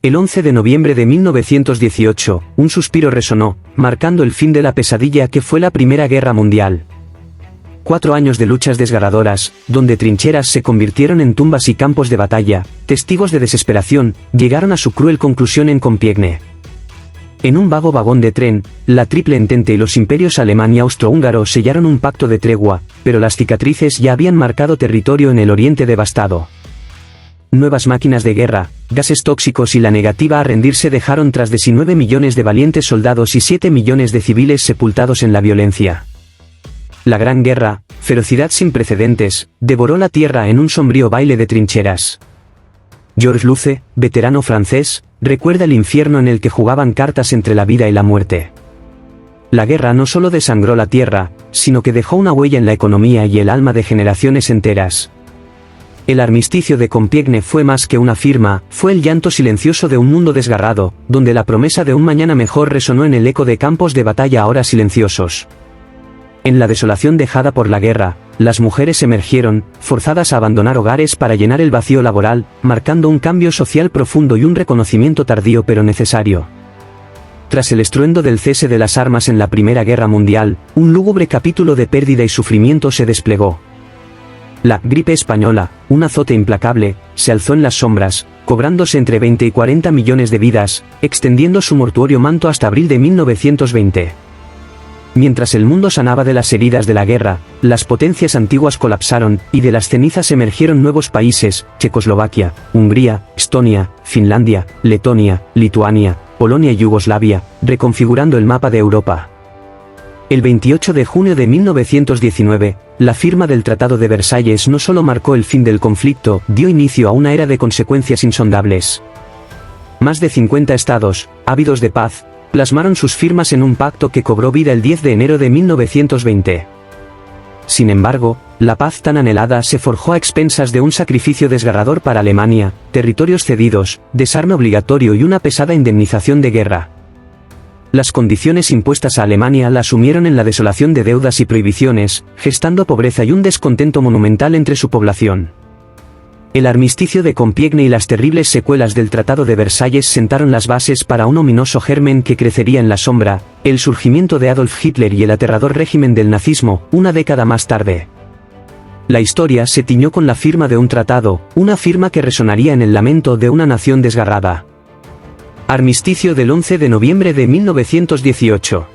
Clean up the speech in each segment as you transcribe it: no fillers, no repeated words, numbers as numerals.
El 11 de noviembre de 1918, un suspiro resonó, marcando el fin de la pesadilla que fue la Primera Guerra Mundial. 4 años de luchas desgarradoras, donde trincheras se convirtieron en tumbas y campos de batalla, testigos de desesperación, llegaron a su cruel conclusión en Compiègne. En un vago vagón de tren, la Triple Entente y los imperios alemán y austrohúngaro sellaron un pacto de tregua, pero las cicatrices ya habían marcado territorio en el Oriente devastado. Nuevas máquinas de guerra, gases tóxicos y la negativa a rendirse dejaron tras de sí 9 millones de valientes soldados y 7 millones de civiles sepultados en la violencia. La Gran Guerra, ferocidad sin precedentes, devoró la tierra en un sombrío baile de trincheras. Georges Luce, veterano francés, recuerda el infierno en el que jugaban cartas entre la vida y la muerte. La guerra no solo desangró la tierra, sino que dejó una huella en la economía y el alma de generaciones enteras. El armisticio de Compiègne fue más que una firma, fue el llanto silencioso de un mundo desgarrado, donde la promesa de un mañana mejor resonó en el eco de campos de batalla ahora silenciosos. En la desolación dejada por la guerra, las mujeres emergieron, forzadas a abandonar hogares para llenar el vacío laboral, marcando un cambio social profundo y un reconocimiento tardío pero necesario. Tras el estruendo del cese de las armas en la Primera Guerra Mundial, un lúgubre capítulo de pérdida y sufrimiento se desplegó. La gripe española, un azote implacable, se alzó en las sombras, cobrándose entre 20 y 40 millones de vidas, extendiendo su mortuorio manto hasta abril de 1920. Mientras el mundo sanaba de las heridas de la guerra, las potencias antiguas colapsaron, y de las cenizas emergieron nuevos países: Checoslovaquia, Hungría, Estonia, Finlandia, Letonia, Lituania, Polonia y Yugoslavia, reconfigurando el mapa de Europa. El 28 de junio de 1919, la firma del Tratado de Versalles no solo marcó el fin del conflicto, dio inicio a una era de consecuencias insondables. Más de 50 estados, ávidos de paz, plasmaron sus firmas en un pacto que cobró vida el 10 de enero de 1920. Sin embargo, la paz tan anhelada se forjó a expensas de un sacrificio desgarrador para Alemania, territorios cedidos, desarme obligatorio y una pesada indemnización de guerra. Las condiciones impuestas a Alemania la sumieron en la desolación de deudas y prohibiciones, gestando pobreza y un descontento monumental entre su población. El armisticio de Compiègne y las terribles secuelas del Tratado de Versalles sentaron las bases para un ominoso germen que crecería en la sombra: el surgimiento de Adolf Hitler y el aterrador régimen del nazismo, una década más tarde. La historia se tiñó con la firma de un tratado, una firma que resonaría en el lamento de una nación desgarrada. Armisticio del 11 de noviembre de 1918.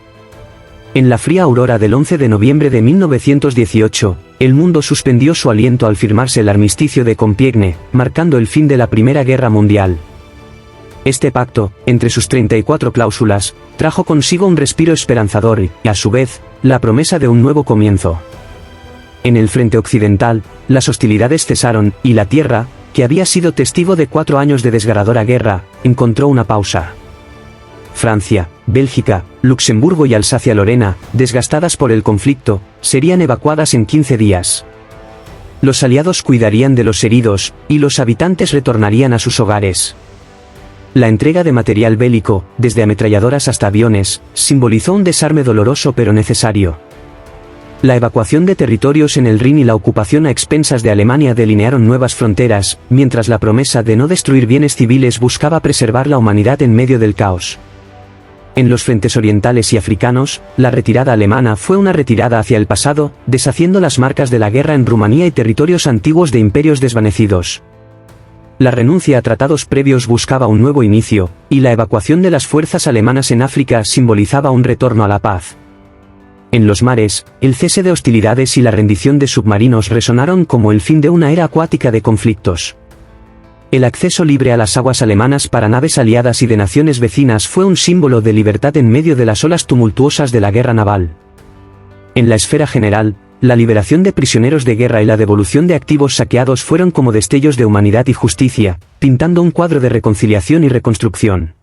En la fría aurora del 11 de noviembre de 1918, el mundo suspendió su aliento al firmarse el armisticio de Compiègne, marcando el fin de la Primera Guerra Mundial. Este pacto, entre sus 34 cláusulas, trajo consigo un respiro esperanzador y, a su vez, la promesa de un nuevo comienzo. En el frente occidental, las hostilidades cesaron, y la tierra, que había sido testigo de 4 años de desgarradora guerra, encontró una pausa. Francia, Bélgica, Luxemburgo y Alsacia-Lorena, desgastadas por el conflicto, serían evacuadas en 15 días. Los aliados cuidarían de los heridos, y los habitantes retornarían a sus hogares. La entrega de material bélico, desde ametralladoras hasta aviones, simbolizó un desarme doloroso pero necesario. La evacuación de territorios en el Rin y la ocupación a expensas de Alemania delinearon nuevas fronteras, mientras la promesa de no destruir bienes civiles buscaba preservar la humanidad en medio del caos. En los frentes orientales y africanos, la retirada alemana fue una retirada hacia el pasado, deshaciendo las marcas de la guerra en Rumanía y territorios antiguos de imperios desvanecidos. La renuncia a tratados previos buscaba un nuevo inicio, y la evacuación de las fuerzas alemanas en África simbolizaba un retorno a la paz. En los mares, el cese de hostilidades y la rendición de submarinos resonaron como el fin de una era acuática de conflictos. El acceso libre a las aguas alemanas para naves aliadas y de naciones vecinas fue un símbolo de libertad en medio de las olas tumultuosas de la guerra naval. En la esfera general, la liberación de prisioneros de guerra y la devolución de activos saqueados fueron como destellos de humanidad y justicia, pintando un cuadro de reconciliación y reconstrucción.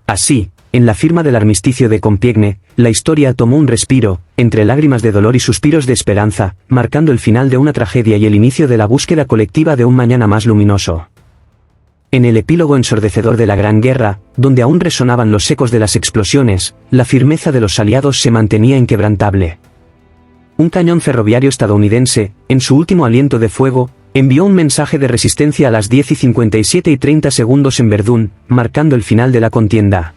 Así, en la firma del armisticio de Compiègne, la historia tomó un respiro, entre lágrimas de dolor y suspiros de esperanza, marcando el final de una tragedia y el inicio de la búsqueda colectiva de un mañana más luminoso. En el epílogo ensordecedor de la Gran Guerra, donde aún resonaban los ecos de las explosiones, la firmeza de los aliados se mantenía inquebrantable. Un cañón ferroviario estadounidense, en su último aliento de fuego, Envió un mensaje de resistencia a las 10:57:30 en Verdún, marcando el final de la contienda.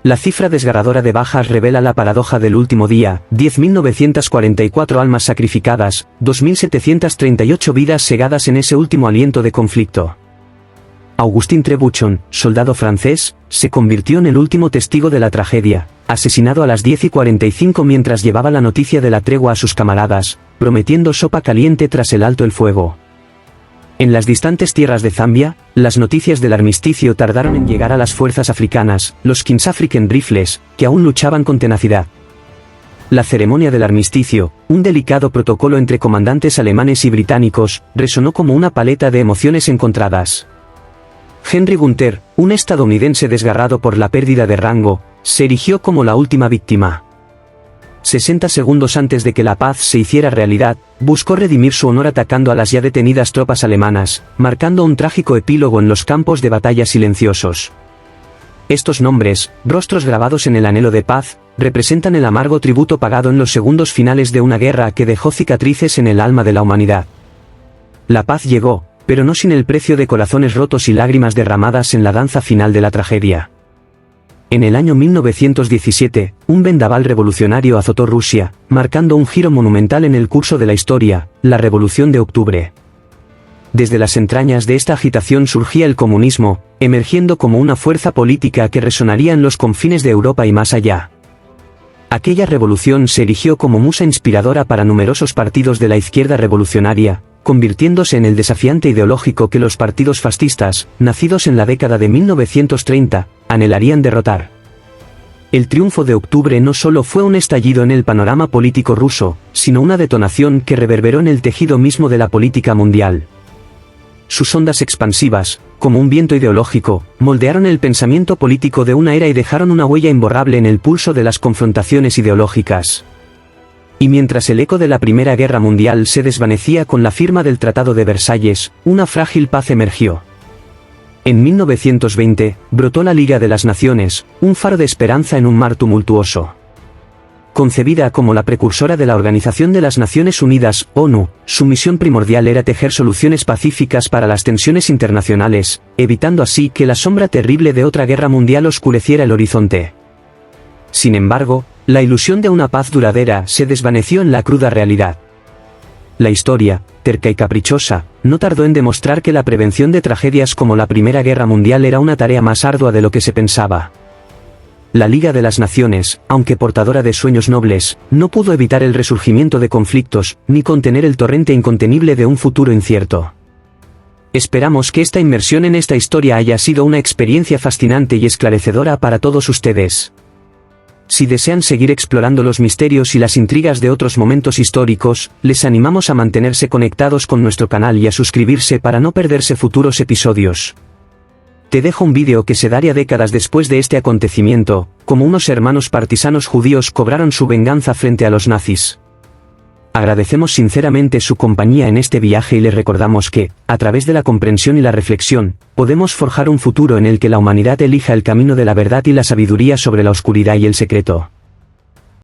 La cifra desgarradora de bajas revela la paradoja del último día: 10.944 almas sacrificadas, 2.738 vidas segadas en ese último aliento de conflicto. Augustin Trebuchon, soldado francés, se convirtió en el último testigo de la tragedia, asesinado a las 10:45 mientras llevaba la noticia de la tregua a sus camaradas, prometiendo sopa caliente tras el alto el fuego. En las distantes tierras de Zambia, las noticias del armisticio tardaron en llegar a las fuerzas africanas, los Kings African Rifles, que aún luchaban con tenacidad. La ceremonia del armisticio, un delicado protocolo entre comandantes alemanes y británicos, resonó como una paleta de emociones encontradas. Henry Gunther, un estadounidense desgarrado por la pérdida de rango, se erigió como la última víctima. 60 segundos antes de que la paz se hiciera realidad, buscó redimir su honor atacando a las ya detenidas tropas alemanas, marcando un trágico epílogo en los campos de batalla silenciosos. Estos nombres, rostros grabados en el anhelo de paz, representan el amargo tributo pagado en los segundos finales de una guerra que dejó cicatrices en el alma de la humanidad. La paz llegó, pero no sin el precio de corazones rotos y lágrimas derramadas en la danza final de la tragedia. En el año 1917, un vendaval revolucionario azotó Rusia, marcando un giro monumental en el curso de la historia, la Revolución de Octubre. Desde las entrañas de esta agitación surgía el comunismo, emergiendo como una fuerza política que resonaría en los confines de Europa y más allá. Aquella revolución se erigió como musa inspiradora para numerosos partidos de la izquierda revolucionaria, convirtiéndose en el desafiante ideológico que los partidos fascistas, nacidos en la década de 1930, anhelarían derrotar. El triunfo de octubre no solo fue un estallido en el panorama político ruso, sino una detonación que reverberó en el tejido mismo de la política mundial. Sus ondas expansivas, como un viento ideológico, moldearon el pensamiento político de una era y dejaron una huella imborrable en el pulso de las confrontaciones ideológicas. Y mientras el eco de la Primera Guerra Mundial se desvanecía con la firma del Tratado de Versalles, una frágil paz emergió. En 1920, brotó la Liga de las Naciones, un faro de esperanza en un mar tumultuoso. Concebida como la precursora de la Organización de las Naciones Unidas, ONU, su misión primordial era tejer soluciones pacíficas para las tensiones internacionales, evitando así que la sombra terrible de otra guerra mundial oscureciera el horizonte. Sin embargo, la ilusión de una paz duradera se desvaneció en la cruda realidad. La historia, terca y caprichosa, no tardó en demostrar que la prevención de tragedias como la Primera Guerra Mundial era una tarea más ardua de lo que se pensaba. La Liga de las Naciones, aunque portadora de sueños nobles, no pudo evitar el resurgimiento de conflictos, ni contener el torrente incontenible de un futuro incierto. Esperamos que esta inmersión en esta historia haya sido una experiencia fascinante y esclarecedora para todos ustedes. Si desean seguir explorando los misterios y las intrigas de otros momentos históricos, les animamos a mantenerse conectados con nuestro canal y a suscribirse para no perderse futuros episodios. Te dejo un vídeo que se daría décadas después de este acontecimiento, como unos hermanos partisanos judíos cobraron su venganza frente a los nazis. Agradecemos sinceramente su compañía en este viaje y les recordamos que, a través de la comprensión y la reflexión, podemos forjar un futuro en el que la humanidad elija el camino de la verdad y la sabiduría sobre la oscuridad y el secreto.